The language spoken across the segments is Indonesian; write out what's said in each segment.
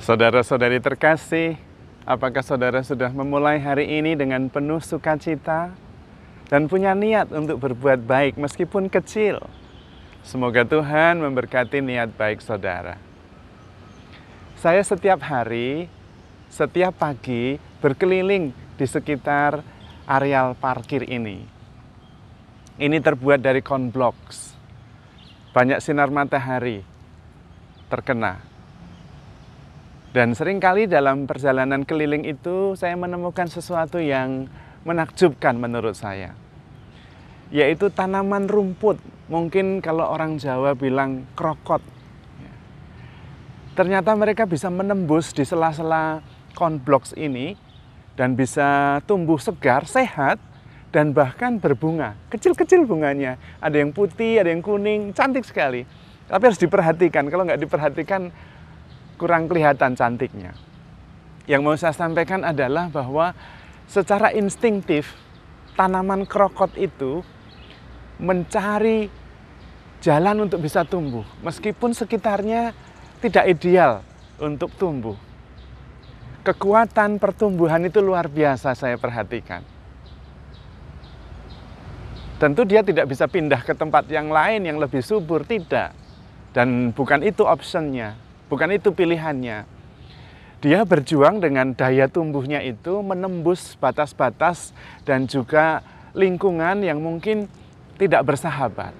Saudara-saudari terkasih, apakah saudara sudah memulai hari ini dengan penuh sukacita dan punya niat untuk berbuat baik meskipun kecil? Semoga Tuhan memberkati niat baik saudara. Saya setiap hari, setiap pagi berkeliling di sekitar areal parkir ini. Ini terbuat dari konblok. Banyak sinar matahari terkena. Dan seringkali dalam perjalanan keliling itu saya menemukan sesuatu yang menakjubkan menurut saya. Yaitu tanaman rumput, mungkin kalau orang Jawa bilang krokot. Ternyata mereka bisa menembus di sela-sela konblok ini dan bisa tumbuh segar, sehat, dan bahkan berbunga. Kecil-kecil bunganya, ada yang putih, ada yang kuning, cantik sekali. Tapi harus diperhatikan, kalau nggak diperhatikan kurang kelihatan cantiknya. Yang mau saya sampaikan adalah bahwa secara instingtif tanaman krokot itu mencari jalan untuk bisa tumbuh meskipun sekitarnya tidak ideal untuk tumbuh. Kekuatan pertumbuhan itu luar biasa saya perhatikan. Tentu dia tidak bisa pindah ke tempat yang lain yang lebih subur, tidak. Dan bukan itu optionnya. Bukan itu pilihannya. Dia berjuang dengan daya tumbuhnya itu menembus batas-batas dan juga lingkungan yang mungkin tidak bersahabat.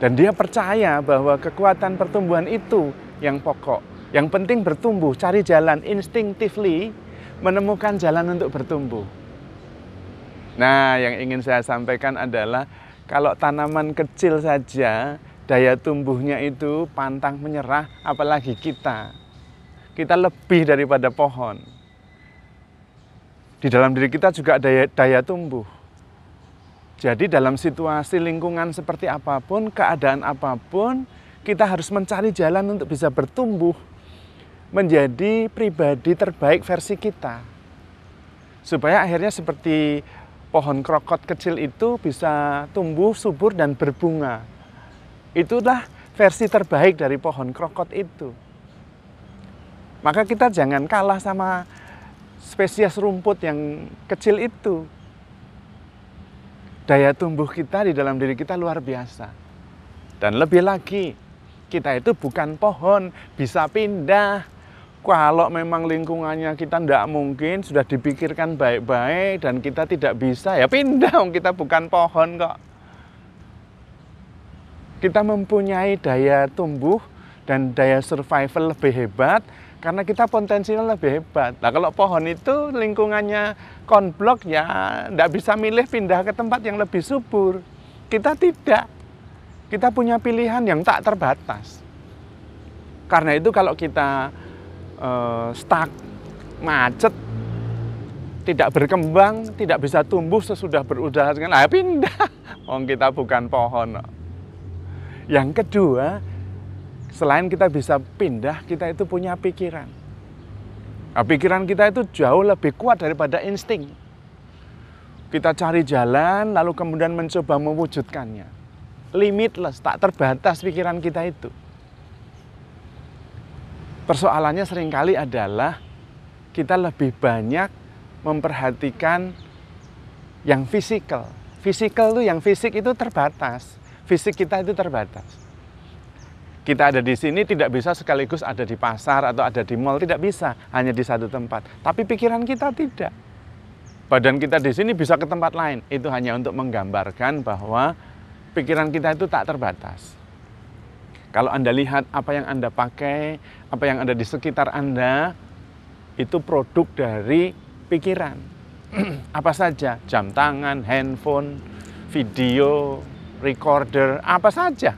Dan dia percaya bahwa kekuatan pertumbuhan itu yang pokok. Yang penting bertumbuh, cari jalan instinctively, menemukan jalan untuk bertumbuh. Nah, yang ingin saya sampaikan adalah kalau tanaman kecil saja daya tumbuhnya itu pantang menyerah, apalagi kita. Kita lebih daripada pohon. Di dalam diri kita juga ada daya tumbuh. Jadi dalam situasi lingkungan seperti apapun, keadaan apapun, kita harus mencari jalan untuk bisa bertumbuh menjadi pribadi terbaik versi kita. Supaya akhirnya seperti pohon krokot kecil itu bisa tumbuh, subur, dan berbunga. Itulah versi terbaik dari pohon krokot itu. Maka kita jangan kalah sama spesies rumput yang kecil itu. Daya tumbuh kita di dalam diri kita luar biasa. Dan lebih lagi, kita itu bukan pohon, bisa pindah. Kalau memang lingkungannya kita tidak mungkin, sudah dipikirkan baik-baik dan kita tidak bisa, ya pindah, kita bukan pohon kok. Kita mempunyai daya tumbuh dan daya survival lebih hebat karena kita potensinya lebih hebat. Nah, kalau pohon itu lingkungannya konblok ya tidak bisa milih pindah ke tempat yang lebih subur. Kita tidak. Kita punya pilihan yang tak terbatas. Karena itu kalau kita stuck, macet, tidak berkembang, tidak bisa tumbuh sesudah berusaha, pindah. Kita bukan pohon. Yang kedua, selain kita bisa pindah, kita itu punya pikiran. Nah, pikiran kita itu jauh lebih kuat daripada insting. Kita cari jalan, lalu kemudian mencoba mewujudkannya. Limitless, tak terbatas pikiran kita itu. Persoalannya seringkali adalah kita lebih banyak memperhatikan yang fisikal. Fisikal itu, yang fisik itu terbatas. Fisik kita itu terbatas. Kita ada di sini tidak bisa sekaligus ada di pasar atau ada di mall, tidak bisa, hanya di satu tempat. Tapi pikiran kita tidak. Badan kita di sini bisa ke tempat lain. Itu hanya untuk menggambarkan bahwa pikiran kita itu tak terbatas. Kalau Anda lihat apa yang Anda pakai, apa yang ada di sekitar Anda, itu produk dari pikiran. Apa saja, jam tangan, handphone, video, recorder, apa saja.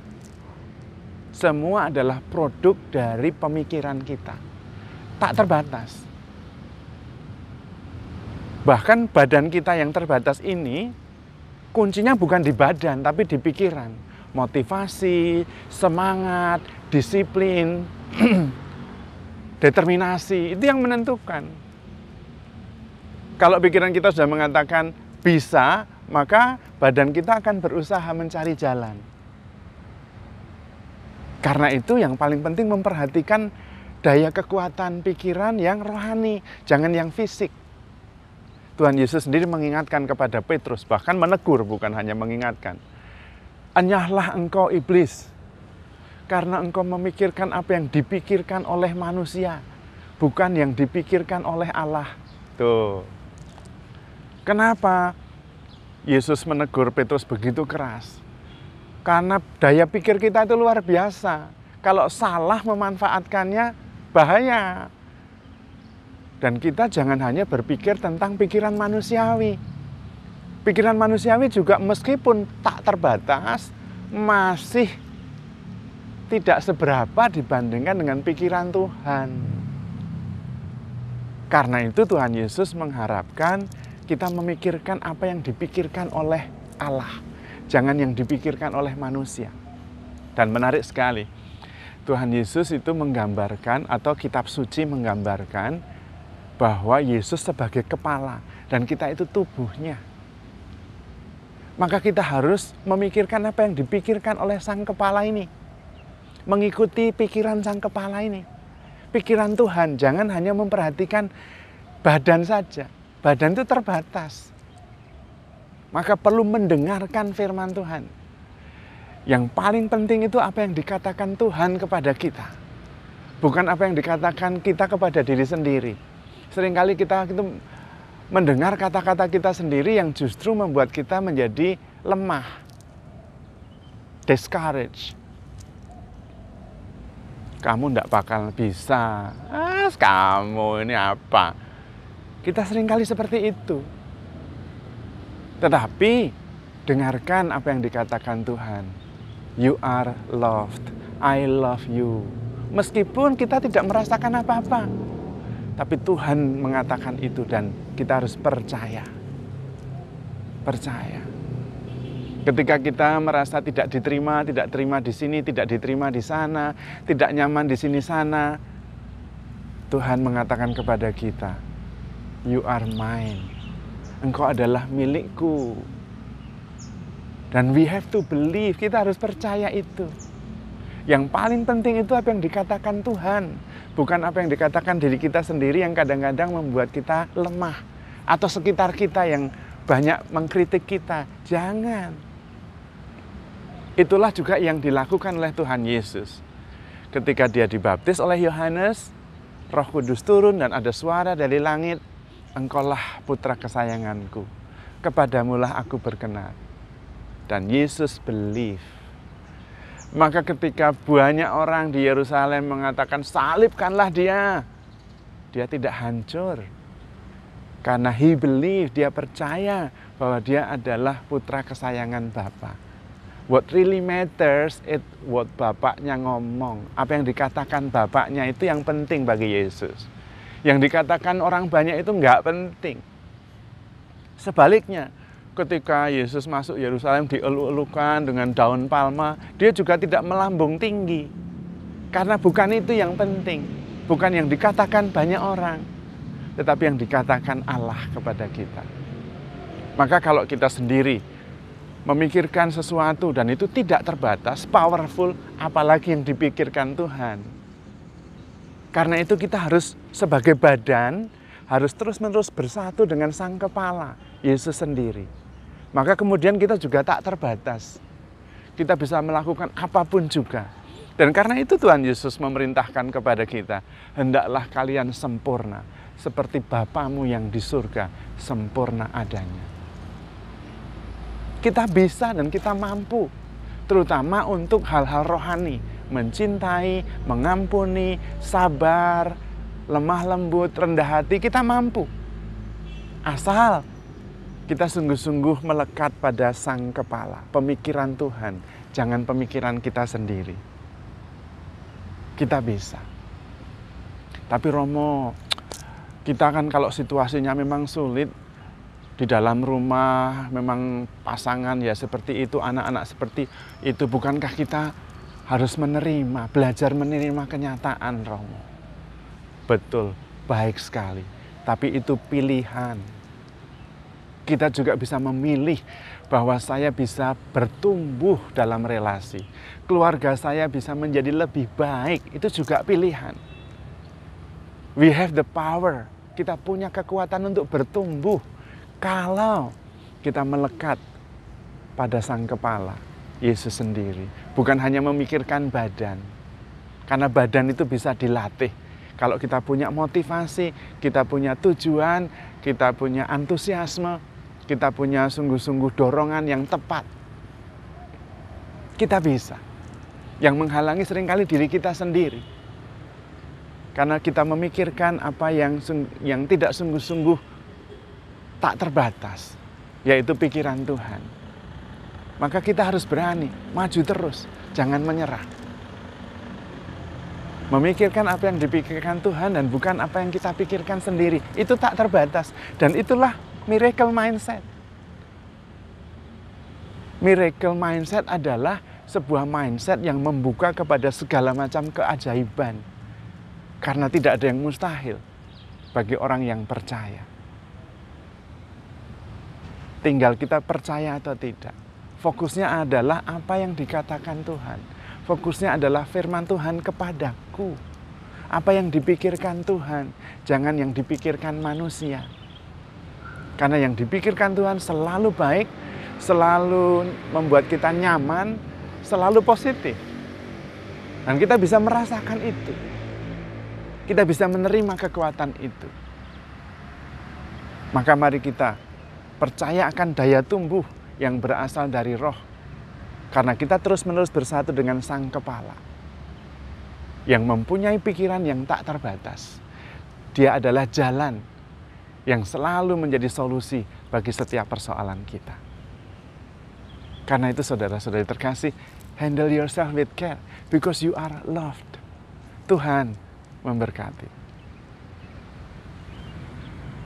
Semua adalah produk dari pemikiran kita. Tak terbatas. Bahkan badan kita yang terbatas ini, kuncinya bukan di badan, tapi di pikiran. Motivasi, semangat, disiplin, determinasi, itu yang menentukan. Kalau pikiran kita sudah mengatakan bisa, maka badan kita akan berusaha mencari jalan. Karena itu yang paling penting memperhatikan daya kekuatan pikiran yang rohani, jangan yang fisik. Tuhan Yesus sendiri mengingatkan kepada Petrus, bahkan menegur, bukan hanya mengingatkan. Enyahlah engkau iblis, karena engkau memikirkan apa yang dipikirkan oleh manusia, bukan yang dipikirkan oleh Allah. Tuh. Kenapa Yesus menegur Petrus begitu keras? Karena daya pikir kita itu luar biasa. Kalau salah memanfaatkannya, bahaya. Dan kita jangan hanya berpikir tentang pikiran manusiawi. Pikiran manusiawi juga meskipun tak terbatas, masih tidak seberapa dibandingkan dengan pikiran Tuhan. Karena itu Tuhan Yesus mengharapkan kita memikirkan apa yang dipikirkan oleh Allah. Jangan yang dipikirkan oleh manusia. Dan menarik sekali, Tuhan Yesus itu menggambarkan, atau kitab suci menggambarkan, bahwa Yesus sebagai kepala dan kita itu tubuhnya. Maka kita harus memikirkan apa yang dipikirkan oleh sang kepala ini. Mengikuti pikiran sang kepala ini. Pikiran Tuhan, jangan hanya memperhatikan badan saja. Badan itu terbatas. Maka perlu mendengarkan firman Tuhan. Yang paling penting itu apa yang dikatakan Tuhan kepada kita. Bukan apa yang dikatakan kita kepada diri sendiri. Seringkali kita itu mendengar kata-kata kita sendiri yang justru membuat kita menjadi lemah, discouraged. Kamu tidak bakal bisa, kamu ini apa? Kita seringkali seperti itu. Tetapi dengarkan apa yang dikatakan Tuhan. You are loved, I love you. Meskipun kita tidak merasakan apa-apa. Tapi Tuhan mengatakan itu dan kita harus percaya. Percaya. Ketika kita merasa tidak diterima di sini, tidak diterima di sana, tidak nyaman di sini sana, Tuhan mengatakan kepada kita, you are mine. Engkau adalah milikku. Dan we have to believe, kita harus percaya itu. Yang paling penting itu apa yang dikatakan Tuhan. Bukan apa yang dikatakan diri kita sendiri yang kadang-kadang membuat kita lemah. Atau sekitar kita yang banyak mengkritik kita. Jangan. Itulah juga yang dilakukan oleh Tuhan Yesus. Ketika dia dibaptis oleh Yohanes, Roh Kudus turun dan ada suara dari langit. Engkaulah putra kesayanganku. Kepadamulah aku berkenan. Dan Yesus believe. Maka ketika banyak orang di Yerusalem mengatakan salibkanlah dia, dia tidak hancur. Karena he believe, dia percaya bahwa dia adalah putra kesayangan Bapa. What really matters is what Bapaknya ngomong. Apa yang dikatakan Bapaknya itu yang penting bagi Yesus. Yang dikatakan orang banyak itu enggak penting. Sebaliknya, ketika Yesus masuk Yerusalem dieluk-elukan dengan daun palma, dia juga tidak melambung tinggi. Karena bukan itu yang penting. Bukan yang dikatakan banyak orang. Tetapi yang dikatakan Allah kepada kita. Maka kalau kita sendiri memikirkan sesuatu dan itu tidak terbatas, powerful, apalagi yang dipikirkan Tuhan. Karena itu kita harus sebagai badan, harus terus-menerus bersatu dengan sang kepala, Yesus sendiri. Maka kemudian kita juga tak terbatas. Kita bisa melakukan apapun juga. Dan karena itu Tuhan Yesus memerintahkan kepada kita, hendaklah kalian sempurna, seperti Bapamu yang di surga sempurna adanya. Kita bisa dan kita mampu, terutama untuk hal-hal rohani, mencintai, mengampuni, sabar, lemah lembut, rendah hati, kita mampu. Asal kita sungguh-sungguh melekat pada sang kepala, pemikiran Tuhan, jangan pemikiran kita sendiri. Kita bisa. Tapi Romo, kita kan kalau situasinya memang sulit, di dalam rumah memang pasangan ya seperti itu, anak-anak seperti itu, bukankah kita harus menerima, belajar menerima kenyataan, Romo? Betul, baik sekali. Tapi itu pilihan. Kita juga bisa memilih bahwa saya bisa bertumbuh dalam relasi. Keluarga saya bisa menjadi lebih baik, itu juga pilihan. We have the power. Kita punya kekuatan untuk bertumbuh kalau kita melekat pada Sang Kepala, Yesus sendiri. Bukan hanya memikirkan badan. Karena badan itu bisa dilatih. Kalau kita punya motivasi, kita punya tujuan, kita punya antusiasme, kita punya sungguh-sungguh dorongan yang tepat, kita bisa. Yang menghalangi seringkali diri kita sendiri. Karena kita memikirkan apa yang tidak sungguh-sungguh tak terbatas, yaitu pikiran Tuhan. Maka kita harus berani, maju terus, jangan menyerah. Memikirkan apa yang dipikirkan Tuhan dan bukan apa yang kita pikirkan sendiri. Itu tak terbatas. Dan itulah miracle mindset. Miracle mindset adalah sebuah mindset yang membuka kepada segala macam keajaiban. Karena tidak ada yang mustahil bagi orang yang percaya. Tinggal kita percaya atau tidak. Fokusnya adalah apa yang dikatakan Tuhan. Fokusnya adalah firman Tuhan kepadaku. Apa yang dipikirkan Tuhan, jangan yang dipikirkan manusia. Karena yang dipikirkan Tuhan selalu baik, selalu membuat kita nyaman, selalu positif. Dan kita bisa merasakan itu. Kita bisa menerima kekuatan itu. Maka mari kita percaya akan daya tumbuh yang berasal dari Roh. Karena kita terus-menerus bersatu dengan Sang Kepala yang mempunyai pikiran yang tak terbatas. Dia adalah jalan yang selalu menjadi solusi bagi setiap persoalan kita. Karena itu saudara-saudari terkasih, handle yourself with care because you are loved. Tuhan memberkati.